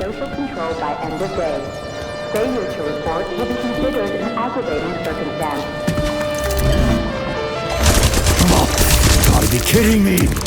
social control by end of day. Failure to report will be considered an aggravating circumstance. Gotta be kidding me!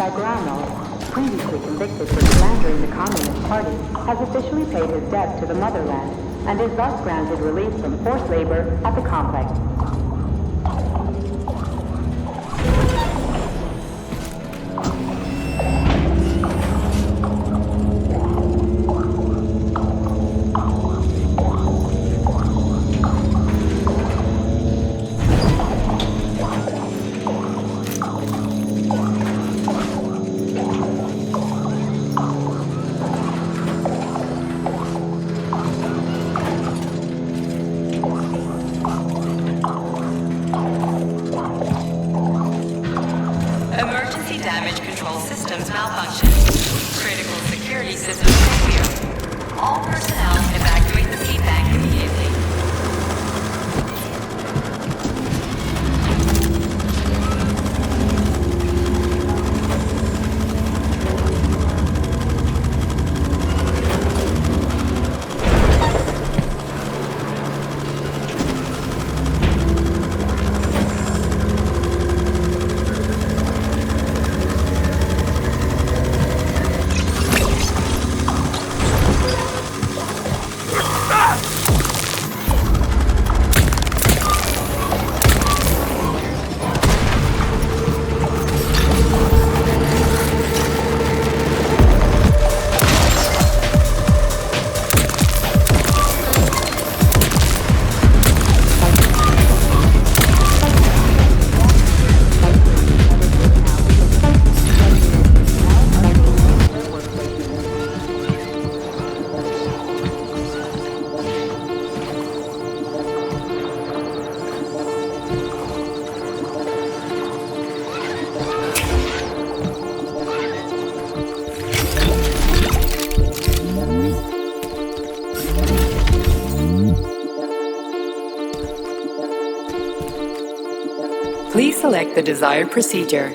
Bagrano, previously convicted for slandering the Communist Party, has officially paid his debt to the motherland and is thus granted release from forced labor at the complex. Emergency damage control systems malfunction. Critical security systems failure. All personnel evacuate the seed bank immediately. Please select the desired procedure.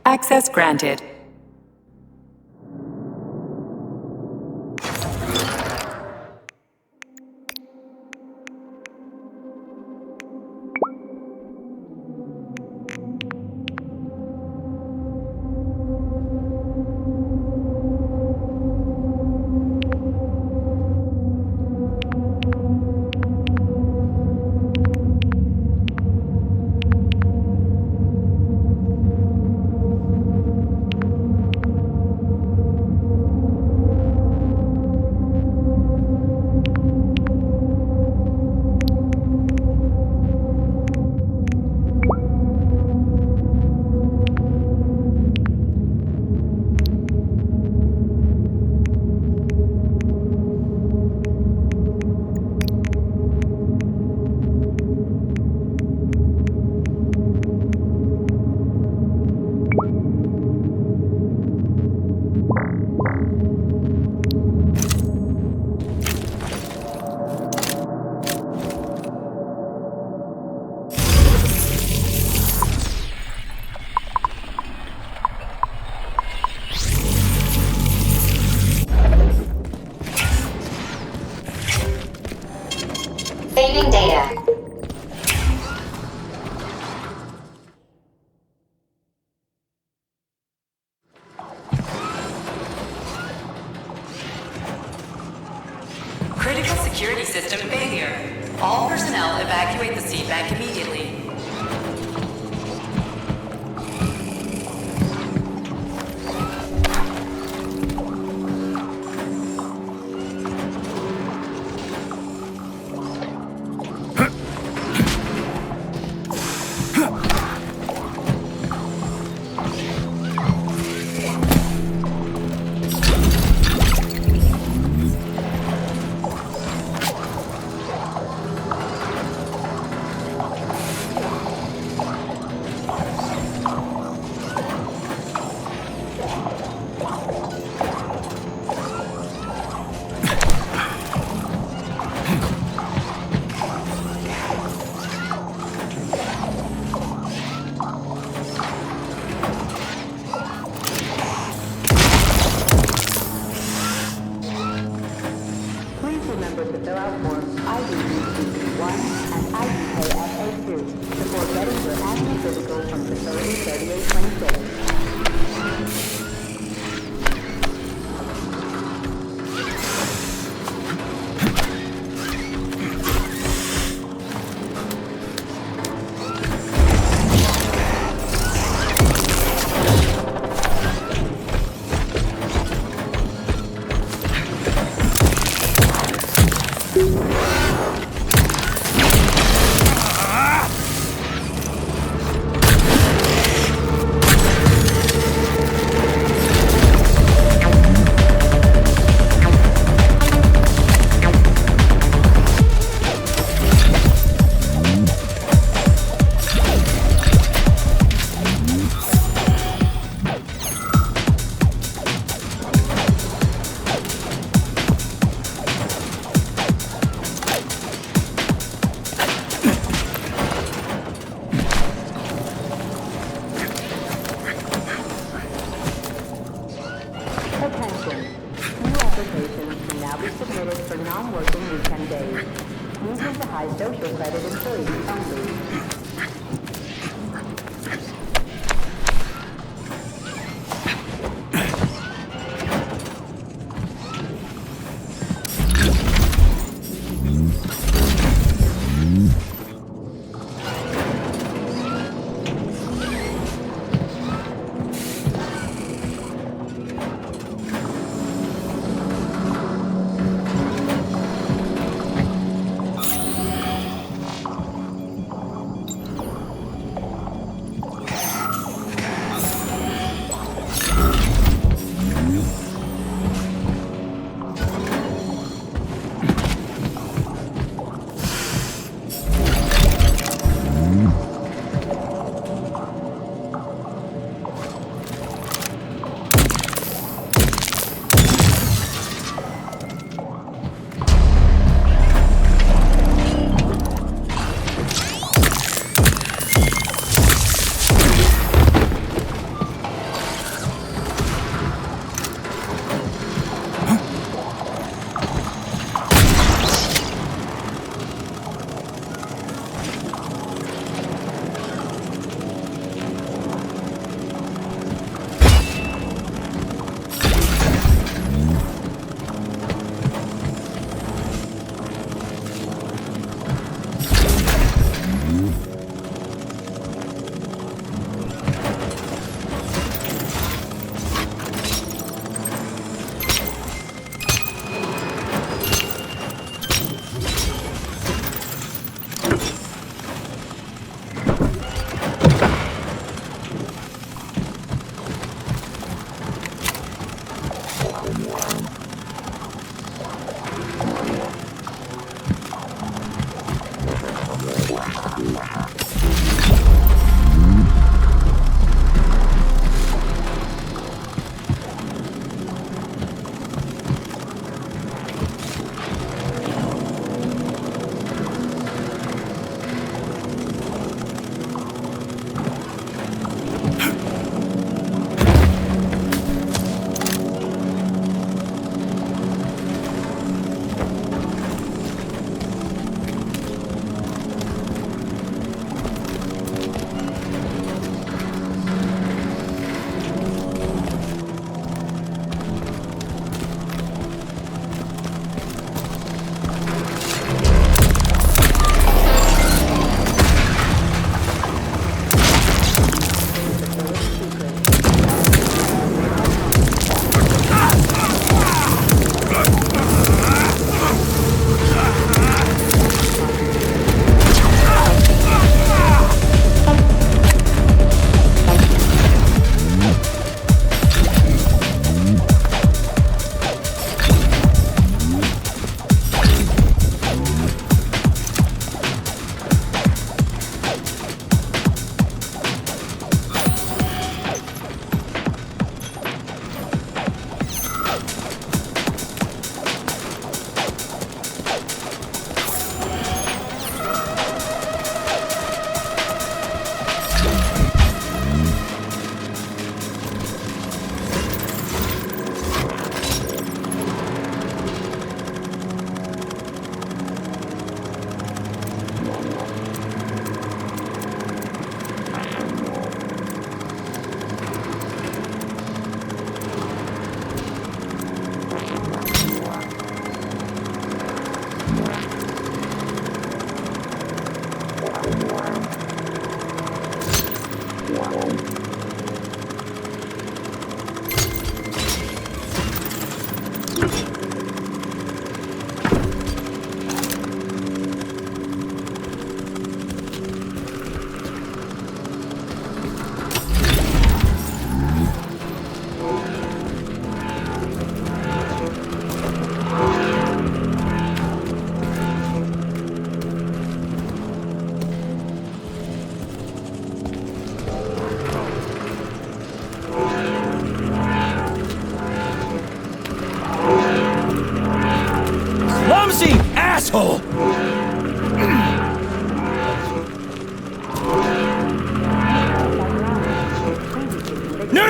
Access granted. security system failure. All personnel evacuate the seed bank immediately.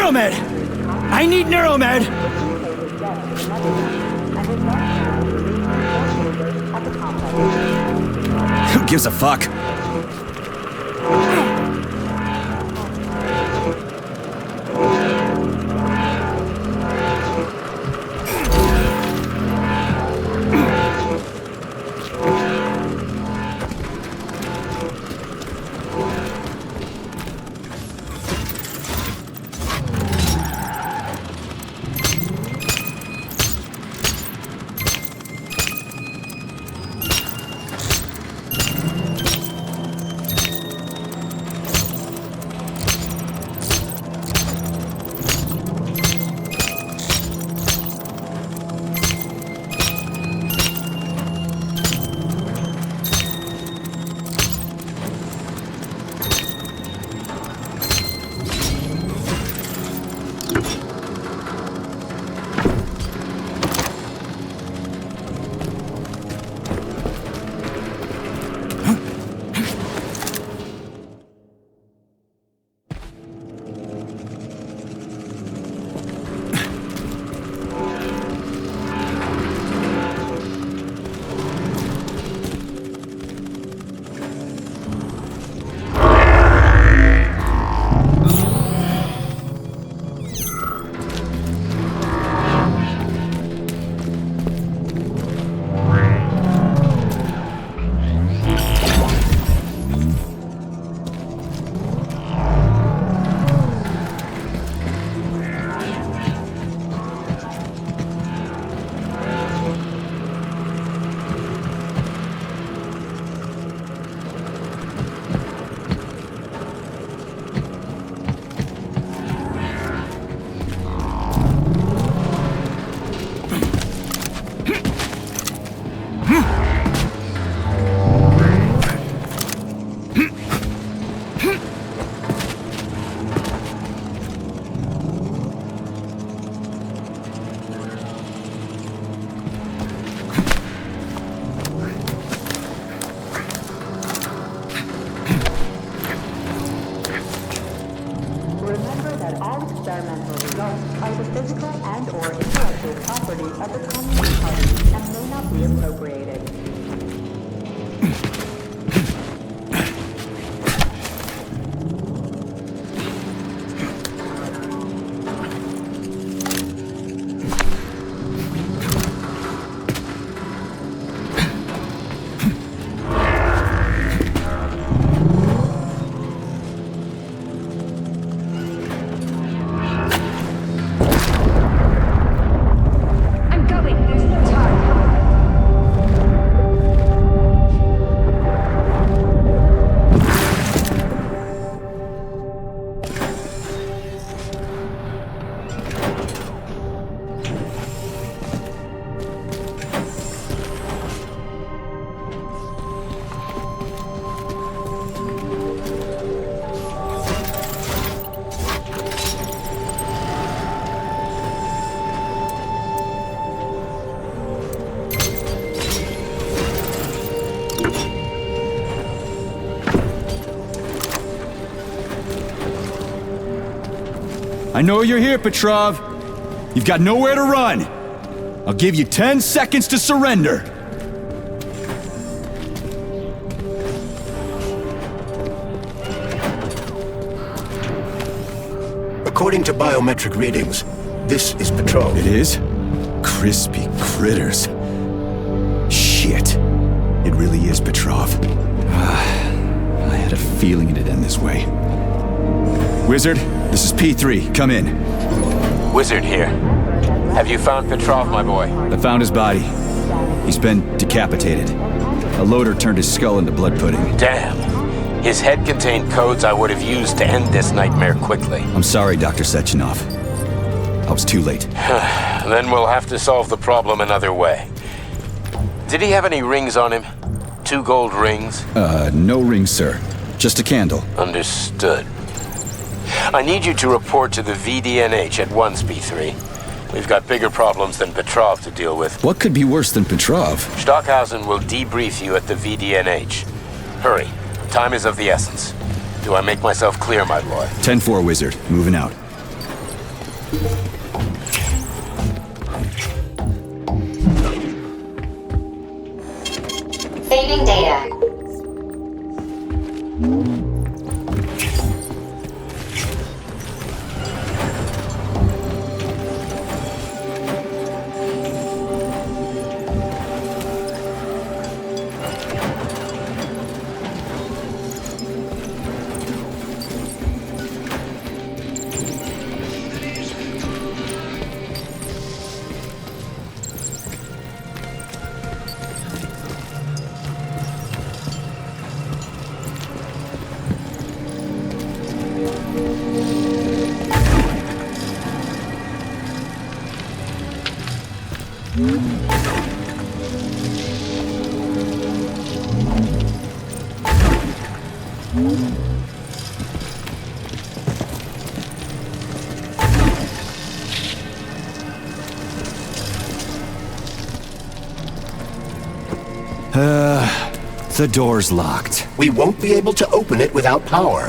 Neuromed! I need Neuromed! Who gives a fuck? I know you're here, Petrov. You've got nowhere to run. I'll give you 10 seconds to surrender. According to biometric readings, this is Petrov. It is? Crispy critters. Shit. It really is Petrov. I had a feeling it'd end this way. Wizard, this is Pt3. Come in. Wizard here. Have you found Petrov, my boy? I found his body. He's been decapitated. A loader turned his skull into blood pudding. Damn. His head contained codes I would have used to end this nightmare quickly. I'm sorry, Dr. Sechenov. I was too late. Then we'll have to solve the problem another way. Did he have any rings on him? 2 gold rings? No rings, sir. Just a candle. Understood. I need you to report to the VDNH at once, P3. We've got bigger problems than Petrov to deal with. What could be worse than Petrov? Stockhausen will debrief you at the VDNH. Hurry. Time is of the essence. Do I make myself clear, my boy? 10-4, Wizard. Moving out. Saving data. The door's locked. We won't be able to open it without power.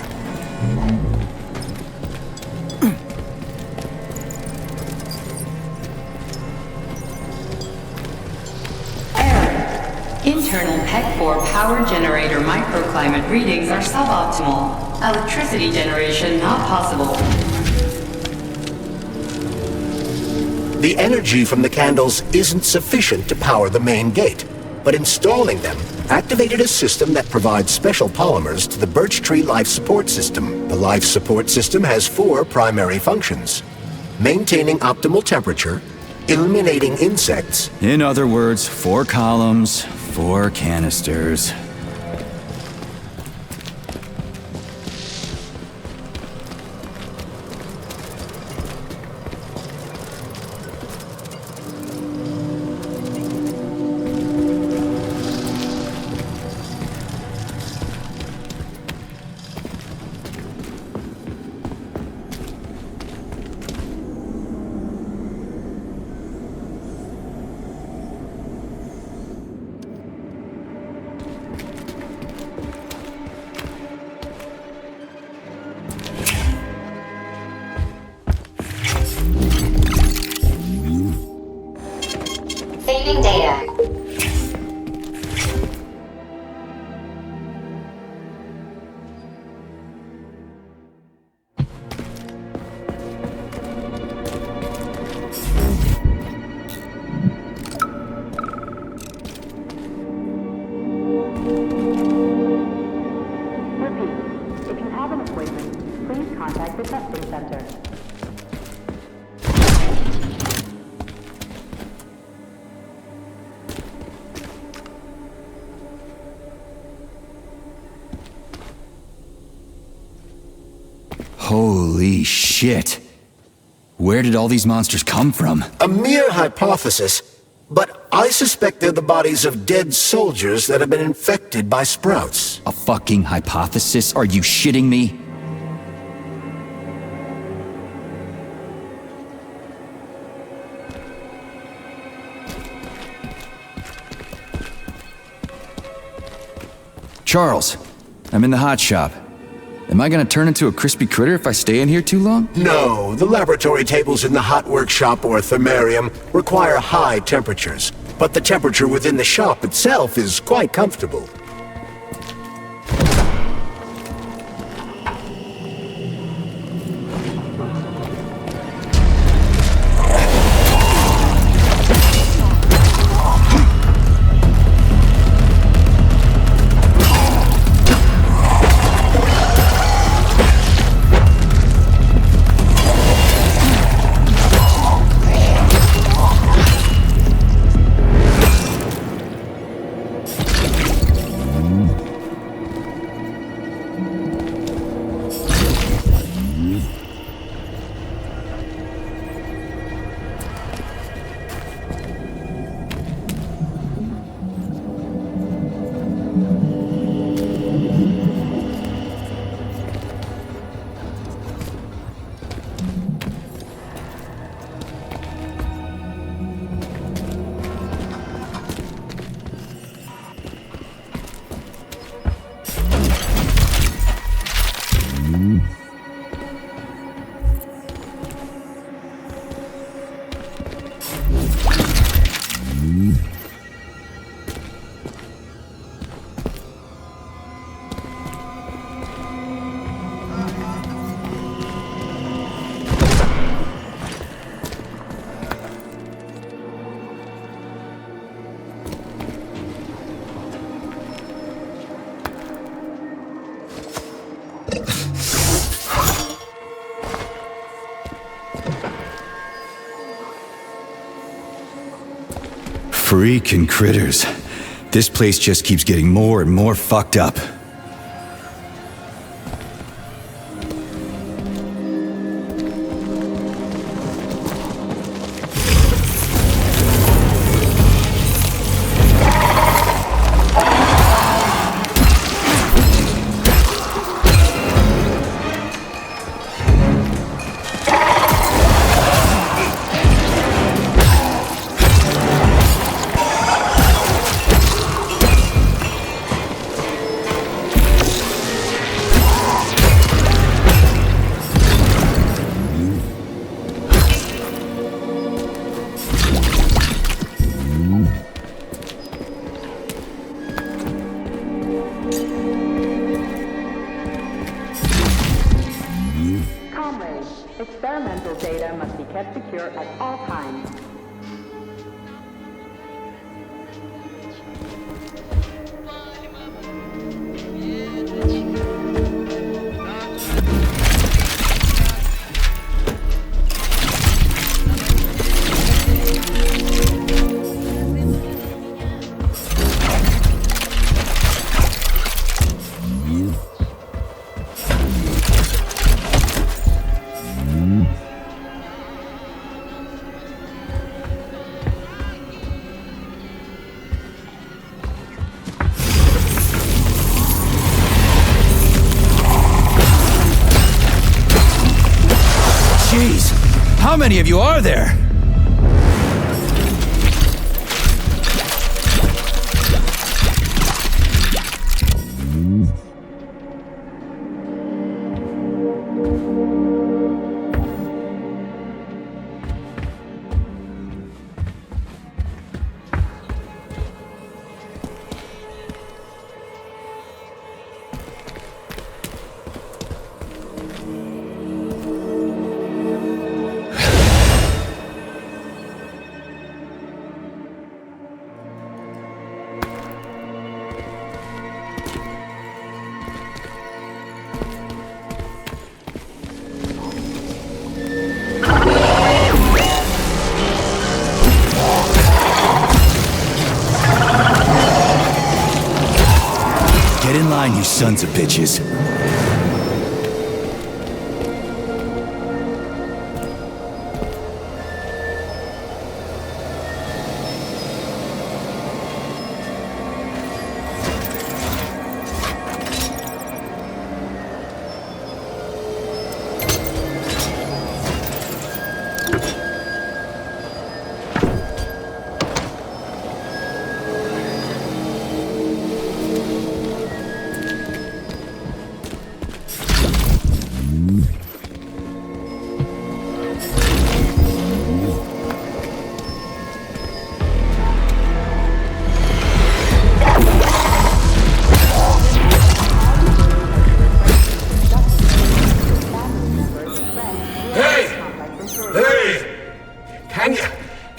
Internal PEC-4 power generator microclimate readings are suboptimal. Electricity generation not possible. The energy from the candles isn't sufficient to power the main gate, but installing them activated a system that provides special polymers to the birch tree life support system. The life support system has 4 primary functions: maintaining optimal temperature, eliminating insects. In other words, 4 columns, 4 canisters. Saving data. Repeat, if you have an appointment, please contact the testing center. Holy shit. Where did all these monsters come from? A mere hypothesis, but I suspect they're the bodies of dead soldiers that have been infected by sprouts. A fucking hypothesis? Are you shitting me? Charles, I'm in the hot shop. Am I gonna turn into a crispy critter if I stay in here too long? No, the laboratory tables in the hot workshop or thermarium require high temperatures, but the temperature within the shop itself is quite comfortable. Freaking critters. This place just keeps getting more and more fucked up. Experimental data must be kept secure at all times. Jeez, how many of you are there? Get in line, you sons of bitches.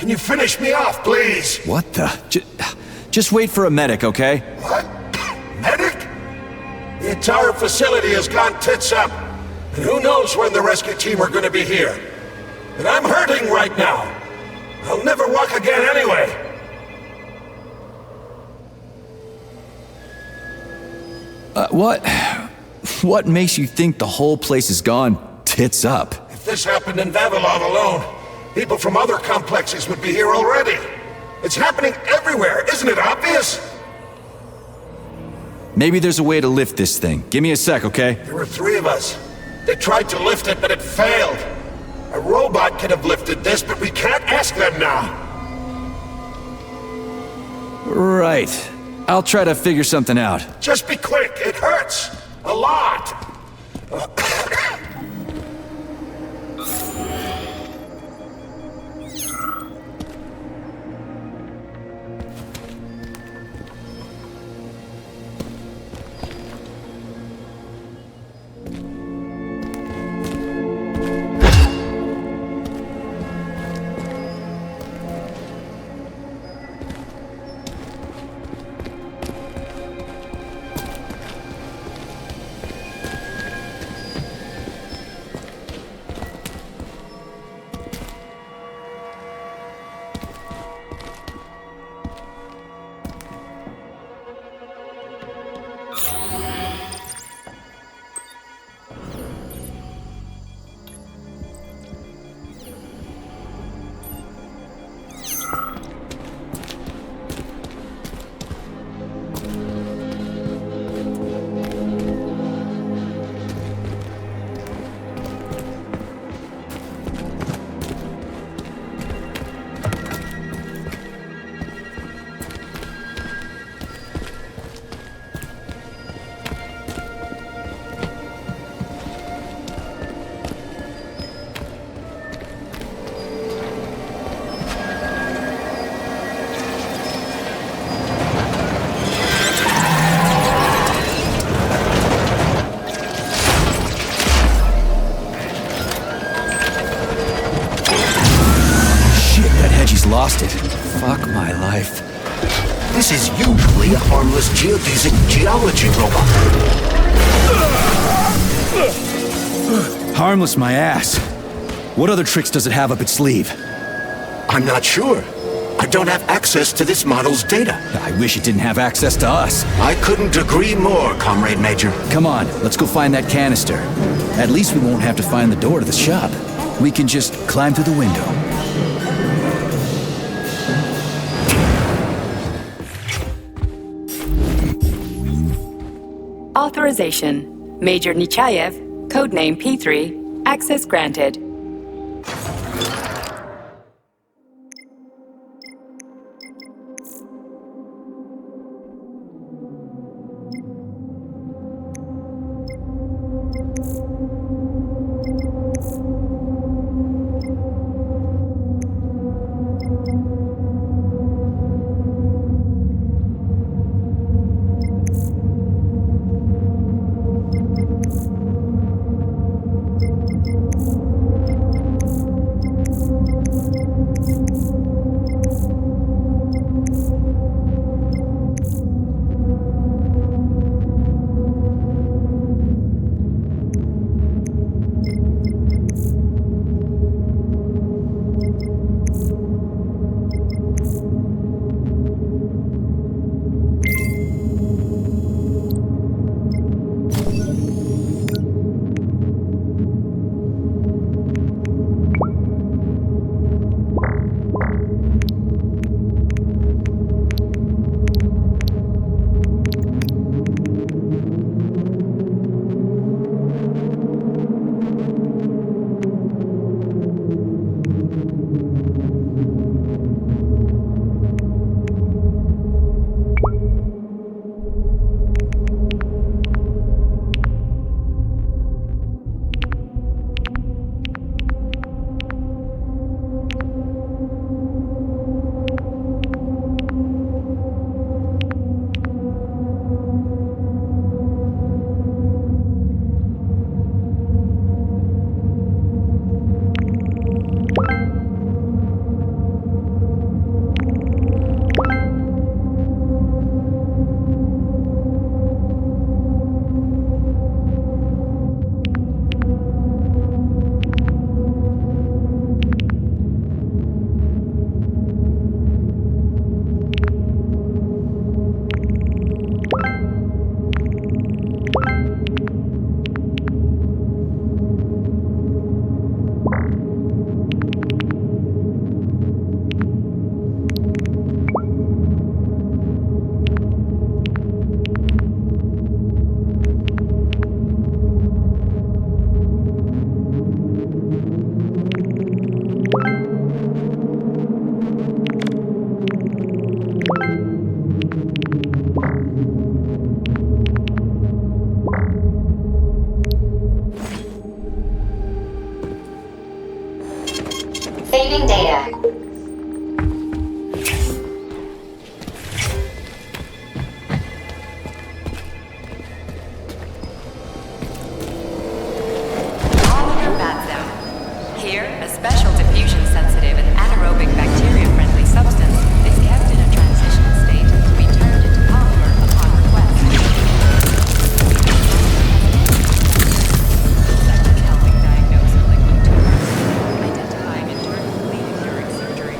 Can you finish me off, please? What the? Just wait for a medic, okay? What? Medic? The entire facility has gone tits up. And who knows when the rescue team are gonna be here. And I'm hurting right now. I'll never walk again anyway. What makes you think the whole place has gone tits up? If this happened in Vavilov alone, people from other complexes would be here already. It's happening everywhere, isn't it obvious? Maybe there's a way to lift this thing. Give me a sec, okay? There were 3 of us. They tried to lift it, but it failed. A robot could have lifted this, but we can't ask them now. Right. I'll try to figure something out. Just be quick, it hurts. A lot. lost it. Fuck my life. This is usually a harmless geodesic geology robot. Harmless my ass. What other tricks does it have up its sleeve? I'm not sure. I don't have access to this model's data. I wish it didn't have access to us. I couldn't agree more, Comrade Major. Come on, let's go find that canister. At least we won't have to find the door to the shop. We can just climb through the window. Authorization. Major Nechayev, codename P3, access granted. Saving data. Here, a special diffusion-sensitive and anaerobic bacteria-friendly substance is kept in a transition state to be turned into polymer upon request. Second, helping diagnose malignant tumors, identifying internal bleeding during surgery.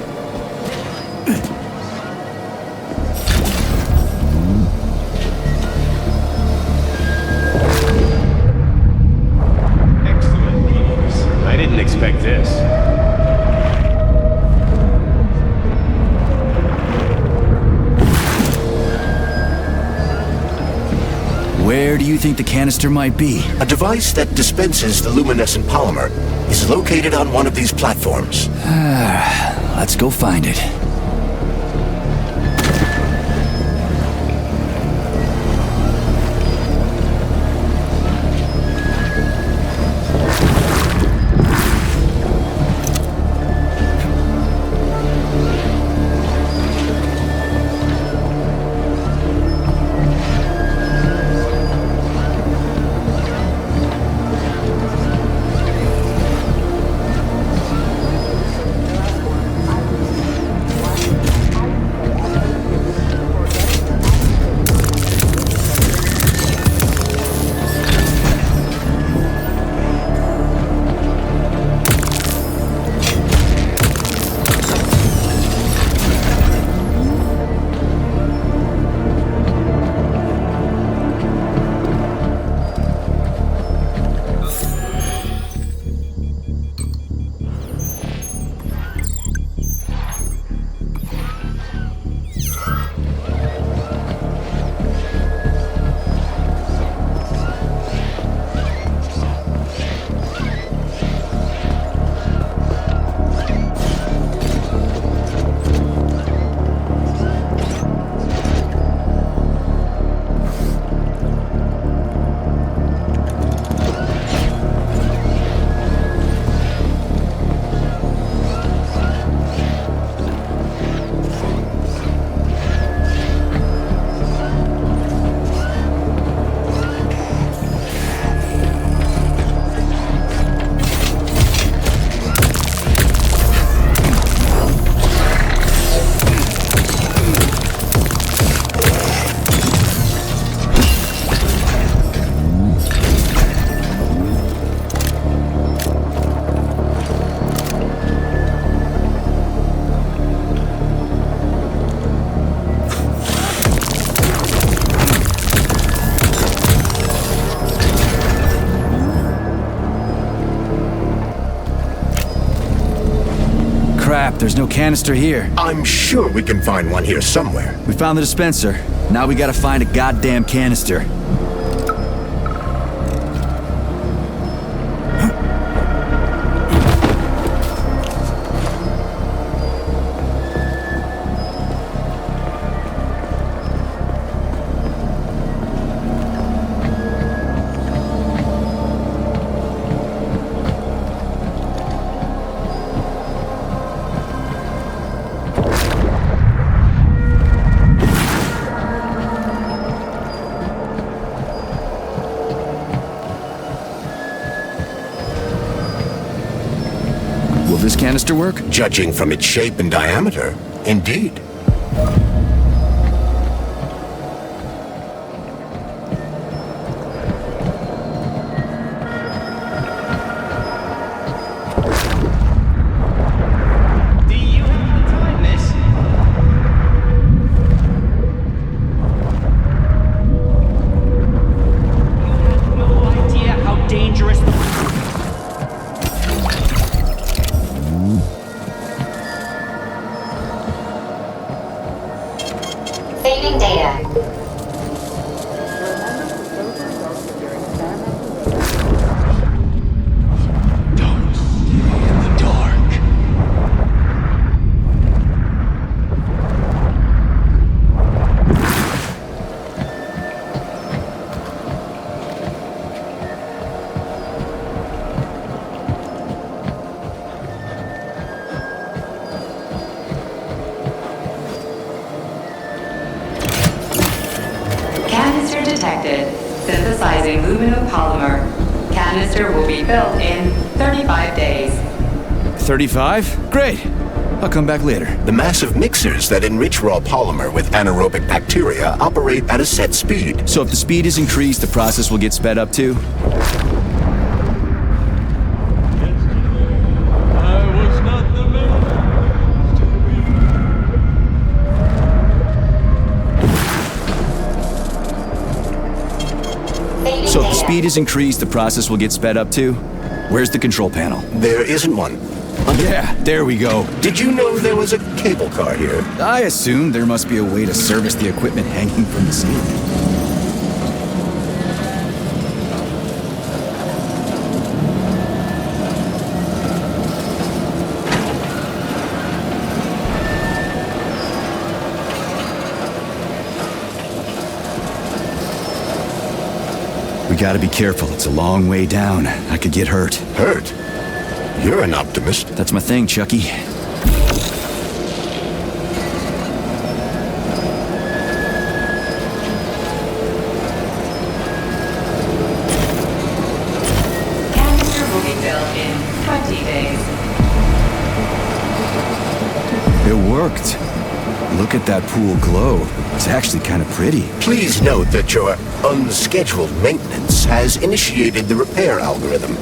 Excellent news. I didn't expect this. Where do you think the canister might be? A device that dispenses the luminescent polymer is located on one of these platforms. Let's go find it. Crap, there's no canister here. I'm sure we can find one here somewhere. We found the dispenser. Now we gotta find a goddamn canister. Will this canister work? Judging from its shape and diameter, indeed. Do you have the time, miss? You have no idea how dangerous Saving data. Canister detected. Synthesizing luminopolymer. Canister will be built in 35 days. 35? Great. I'll come back later. The massive mixers that enrich raw polymer with anaerobic bacteria operate at a set speed. So if the speed is increased, the process will get sped up too? So if the speed is increased, the process will get sped up too? Where's the control panel? There isn't one. Yeah, there we go. Did you know there was a cable car here? I assumed there must be a way to service the equipment hanging from the ceiling. We gotta be careful. It's a long way down. I could get hurt. Hurt? You're an optimist. That's my thing, Chucky. Canister will be built in 20 days. It worked. Look at that pool glow. It's actually kind of pretty. Please note that your unscheduled maintenance has initiated the repair algorithm.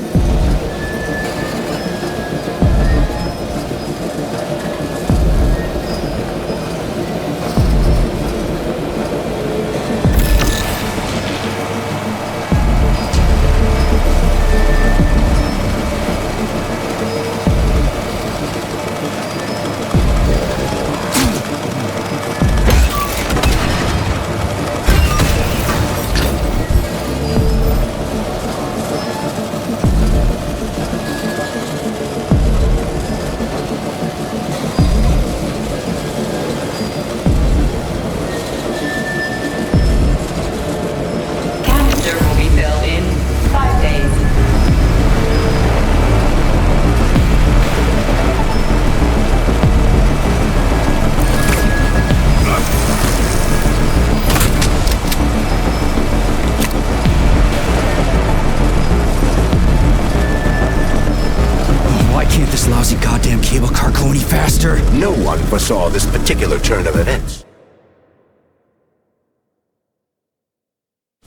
Canister will be built in 5 days. Why can't this lousy goddamn cable car go any faster? No one foresaw this particular turn of events.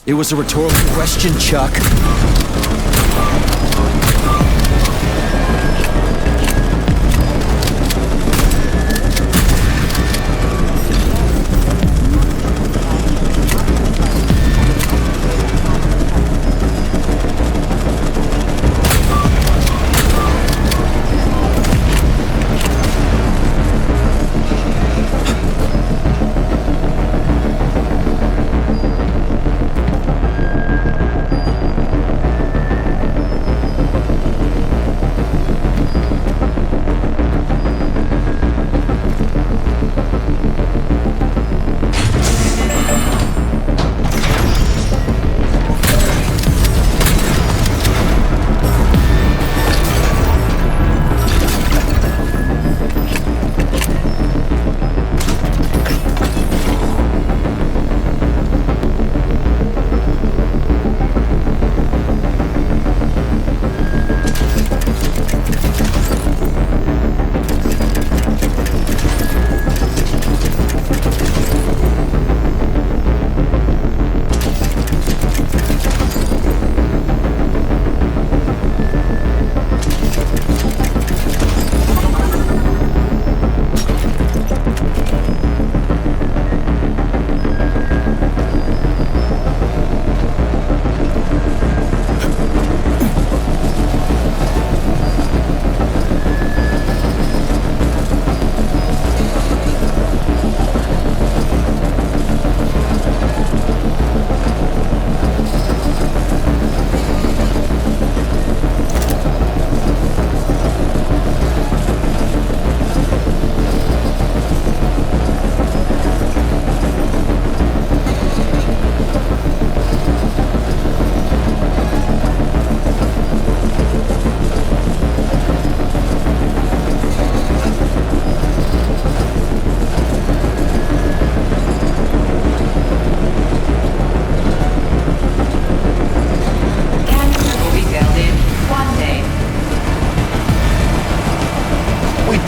It was a rhetorical question, Chuck.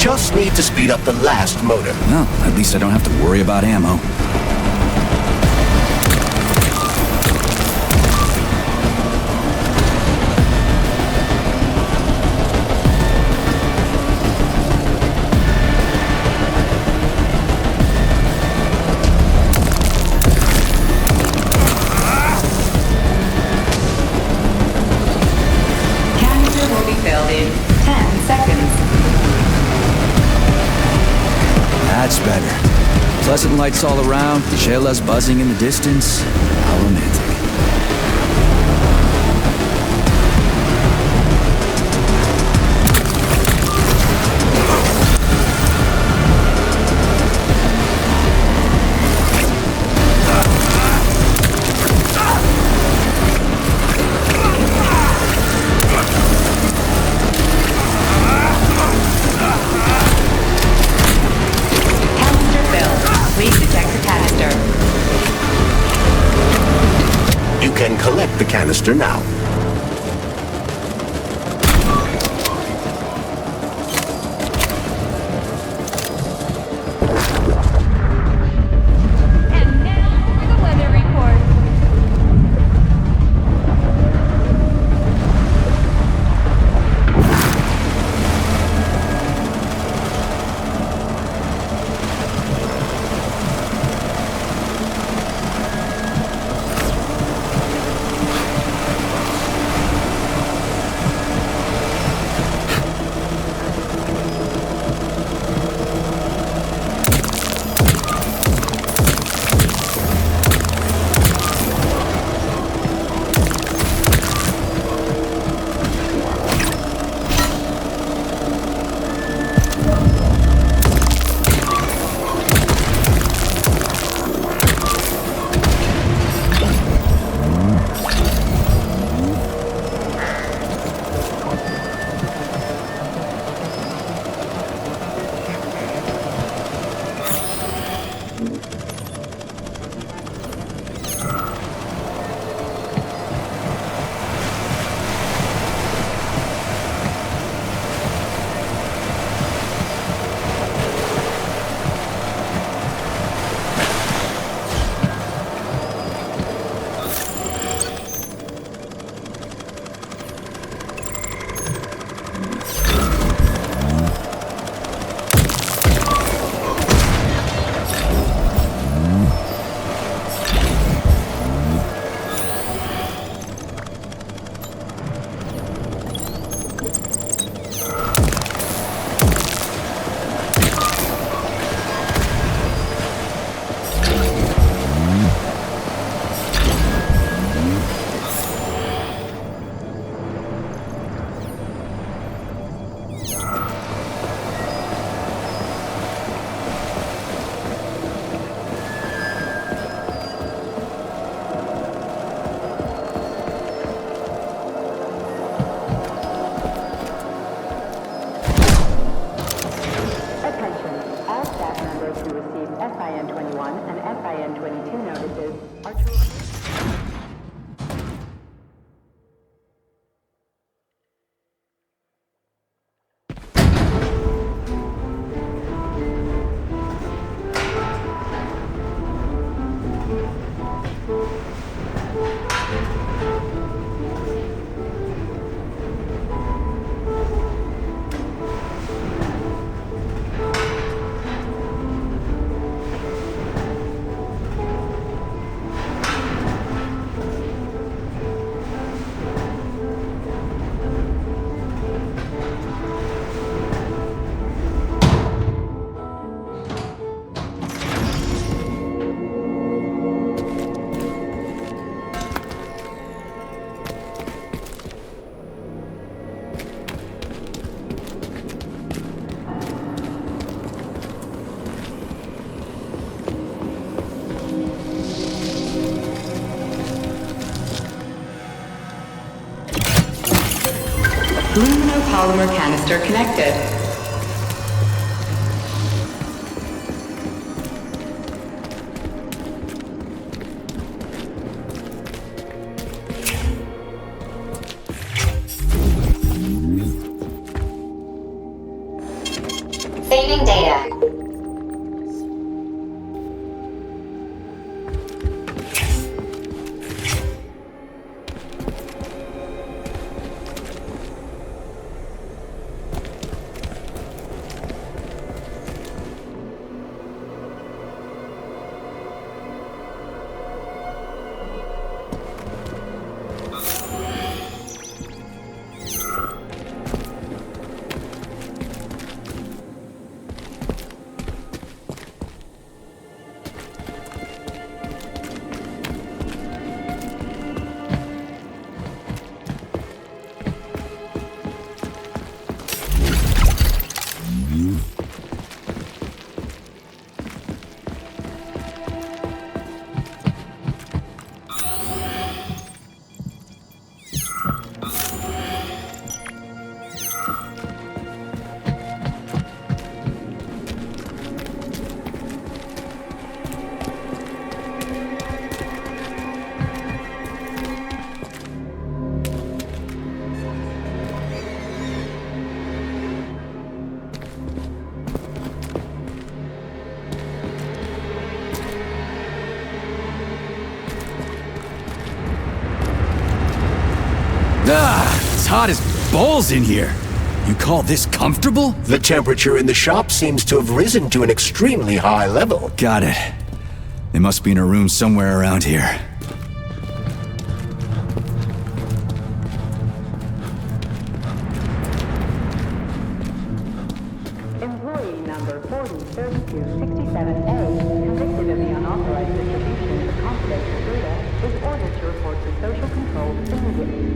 just need to speed up the last motor. Well, at least I don't have to worry about ammo. Canister will be filled in 10 seconds. That's better. Pleasant lights all around, Shayla's buzzing in the distance. How romantic. Canister filled. Please detect the canister. You can collect the canister now. And now for the weather report. Attention. All staff members who received SIN-21 and SIN-22 notices are to... Luminopolymer canister connected. Receiving data. It's hot as balls in here. You call this comfortable? The temperature in the shop seems to have risen to an extremely high level. Got it. They must be in a room somewhere around here. Employee number 403267A, convicted of the unauthorized distribution of confidential data, is ordered to report to social control immediately.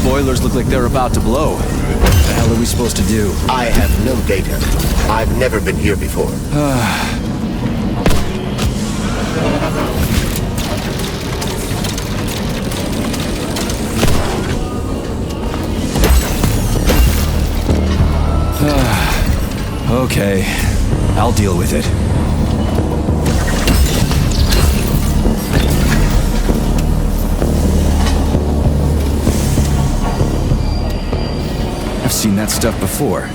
Boilers look like they're about to blow. What the hell are we supposed to do? I have no data. I've never been here before. Okay, I'll deal with it. I've seen that stuff before.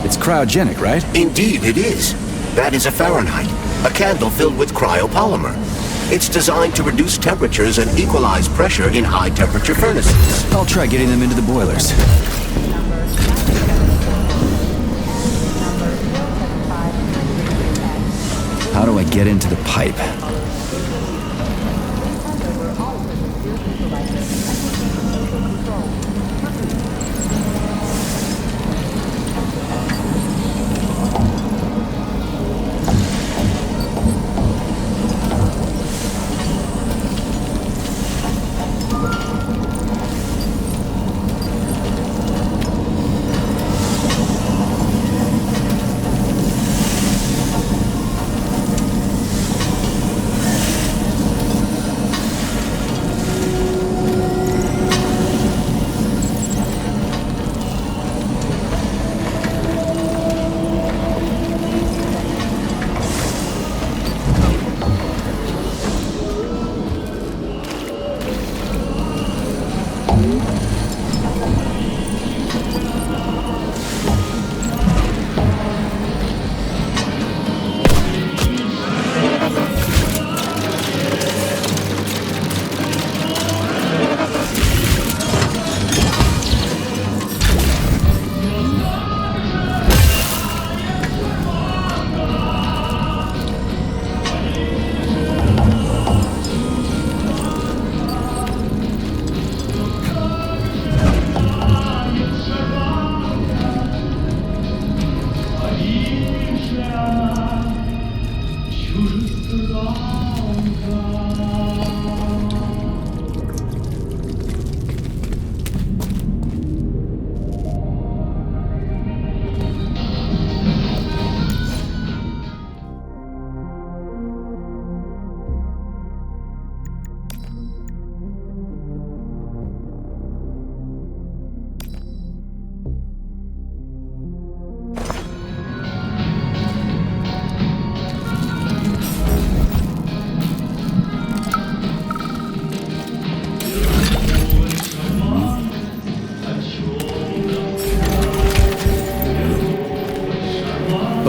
It's cryogenic, right? Indeed it is. That is a Fahrenheit, a candle filled with cryopolymer. It's designed to reduce temperatures and equalize pressure in high-temperature furnaces. I'll try getting them into the boilers. How do I get into the pipe?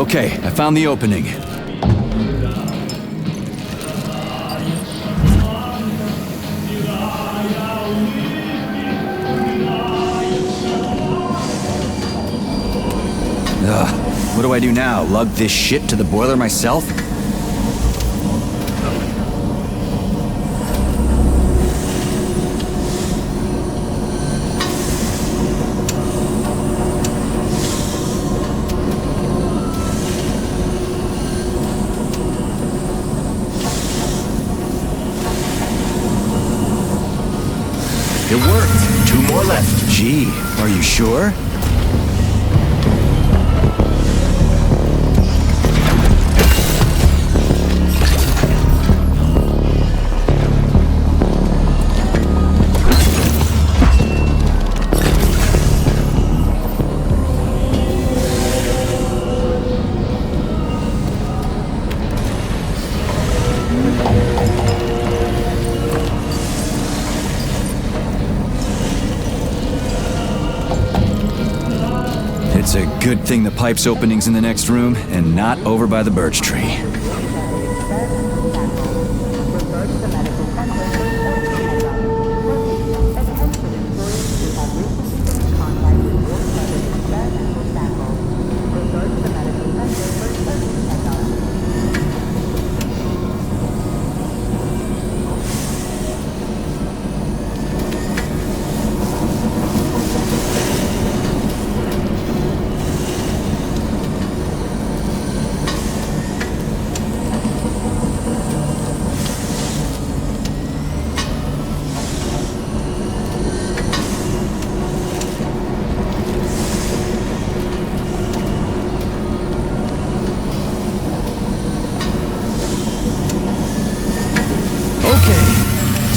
Okay, I found the opening. Ugh, what do I do now? Lug this shit to the boiler myself? It worked. 2 more left. Gee, are you sure? It's a good thing the pipe's opening's in the next room and not over by the birch tree.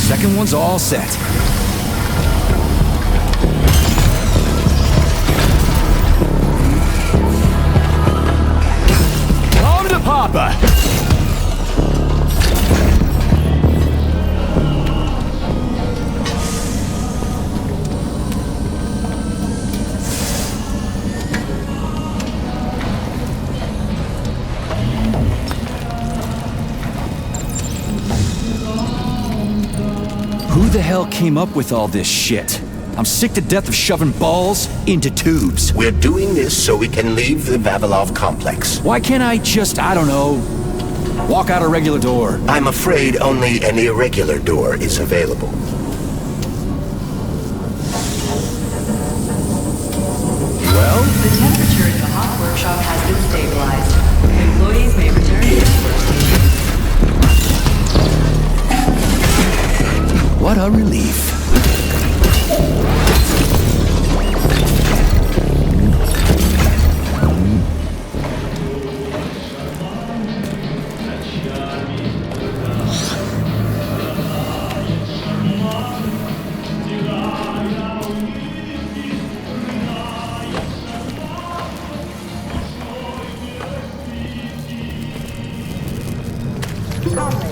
Second one's all set. On to Papa! Who the hell came up with all this shit? I'm sick to death of shoving balls into tubes. We're doing this so we can leave the Vavilov Complex. Why can't I just, I don't know, walk out a regular door? I'm afraid only an irregular door is available. Well? The temperature in the hot workshop has been stabilized. Employees may return to the workstation. What a relief.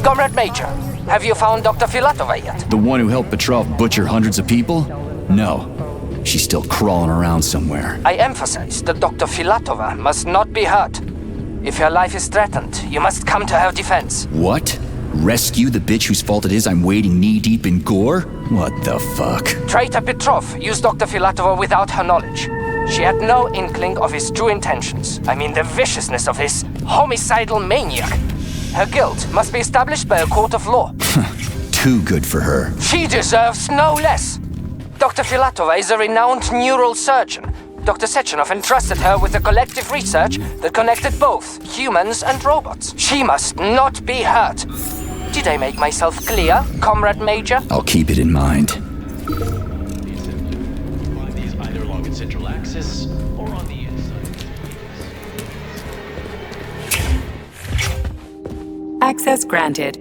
Comrade Major, have you found Dr. Filatova yet? The one who helped Petrov butcher hundreds of people? No. She's still crawling around somewhere. I emphasize that Dr. Filatova must not be hurt. If her life is threatened, you must come to her defense. What? Rescue the bitch whose fault it is I'm wading knee-deep in gore? What the fuck? Traitor Petrov used Dr. Filatova without her knowledge. She had no inkling of his true intentions. I mean the viciousness of this homicidal maniac. Her guilt must be established by a court of law. Too good for her. She deserves no less. Dr. Filatova is a renowned neural surgeon. Dr. Sechenov entrusted her with a collective research that connected both humans and robots. She must not be hurt. Did I make myself clear, Comrade Major? I'll keep it in mind. Find these either along its central axis or on the inside. Access granted.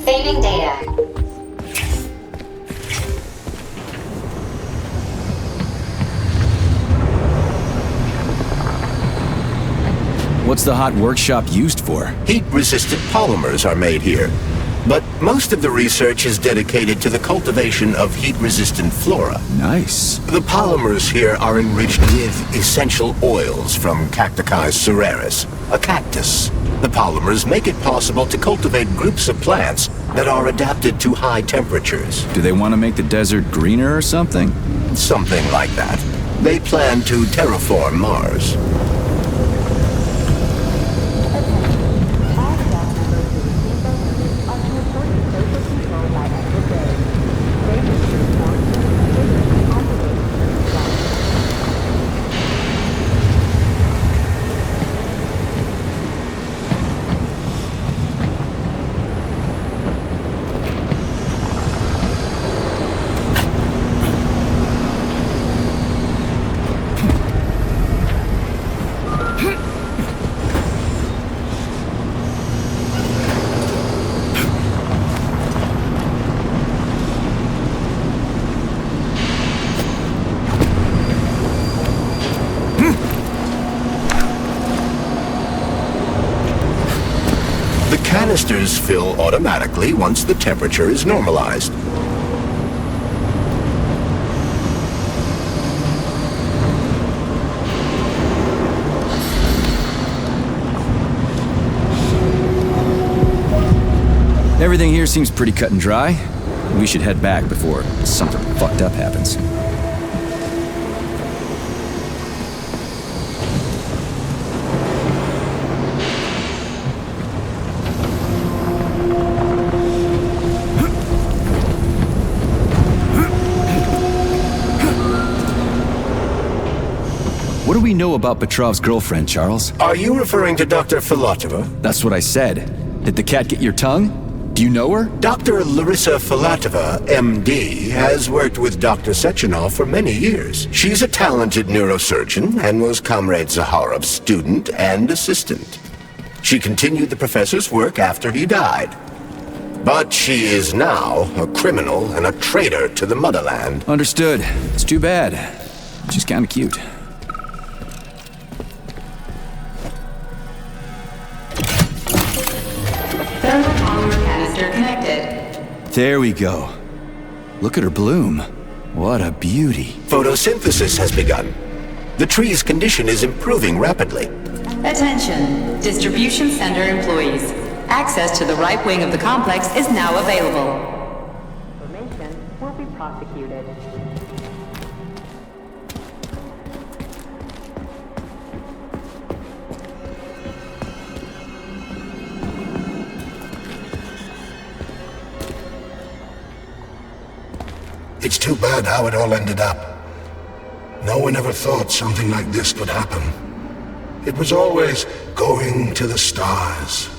Saving data. What's the hot workshop used for? Heat-resistant polymers are made here, but most of the research is dedicated to the cultivation of heat-resistant flora. Nice. The polymers here are enriched with essential oils from Cacticus cereris, a cactus. The polymers make it possible to cultivate groups of plants that are adapted to high temperatures. Do they want to make the desert greener or something? Something like that. They plan to terraform Mars. Canisters fill automatically once the temperature is normalized. Everything here seems pretty cut and dry. We should head back before something fucked up happens. What do we know about Petrov's girlfriend, Charles? Are you referring to Dr. Filatova? That's what I said. Did the cat get your tongue? Do you know her? Dr. Larissa Filatova, MD, has worked with Dr. Sechenov for many years. She's a talented neurosurgeon and was Comrade Zaharov's student and assistant. She continued the professor's work after he died. But she is now a criminal and a traitor to the motherland. Understood. It's too bad. She's kinda cute. There we go. Look at her bloom. What a beauty. Photosynthesis has begun. The tree's condition is improving rapidly. Attention, distribution center employees. Access to the right wing of the complex is now available. Information will be prosecuted. It's too bad how it all ended up. No one ever thought something like this could happen. It was always going to the stars,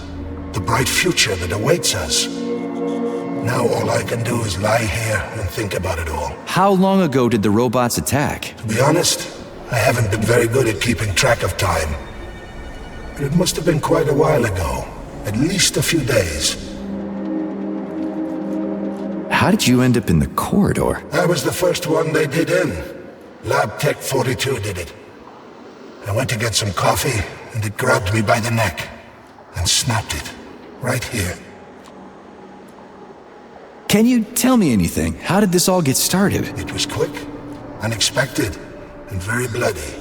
the bright future that awaits us. Now all I can do is lie here and think about it all. How long ago did the robots attack? To be honest, I haven't been very good at keeping track of time. But it must have been quite a while ago, at least a few days. How did you end up in the corridor? I was the first one they did in. Lab Tech 42 did it. I went to get some coffee, and it grabbed me by the neck and snapped it, right here. Can you tell me anything? How did this all get started? It was quick, unexpected, and very bloody.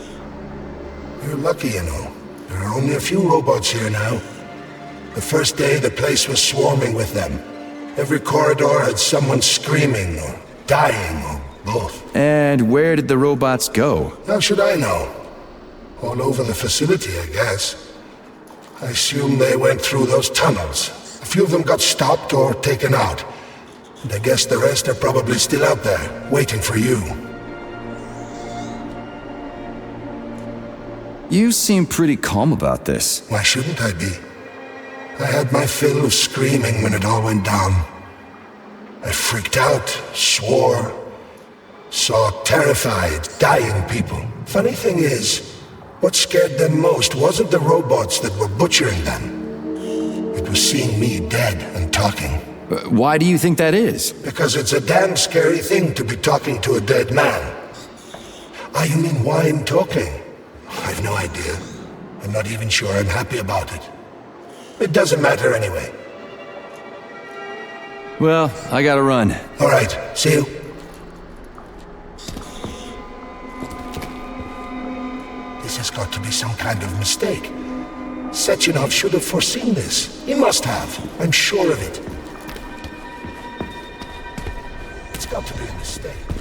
You're lucky, you know. There are only a few robots here now. The first day, the place was swarming with them. Every corridor had someone screaming, or dying, or both. And where did the robots go? How should I know? All over the facility, I guess. I assume they went through those tunnels. A few of them got stopped or taken out. And I guess the rest are probably still out there, waiting for you. You seem pretty calm about this. Why shouldn't I be? I had my fill of screaming when it all went down. I freaked out, swore, saw terrified, dying people. Funny thing is, what scared them most wasn't the robots that were butchering them. It was seeing me dead and talking. Why do you think that is? Because it's a damn scary thing to be talking to a dead man. Ah, you mean wine talking? I've no idea. I'm not even sure I'm happy about it. It doesn't matter anyway. Well, I gotta run. All right, see you. This has got to be some kind of mistake. Sechenov should have foreseen this. He must have. I'm sure of it. It's got to be a mistake.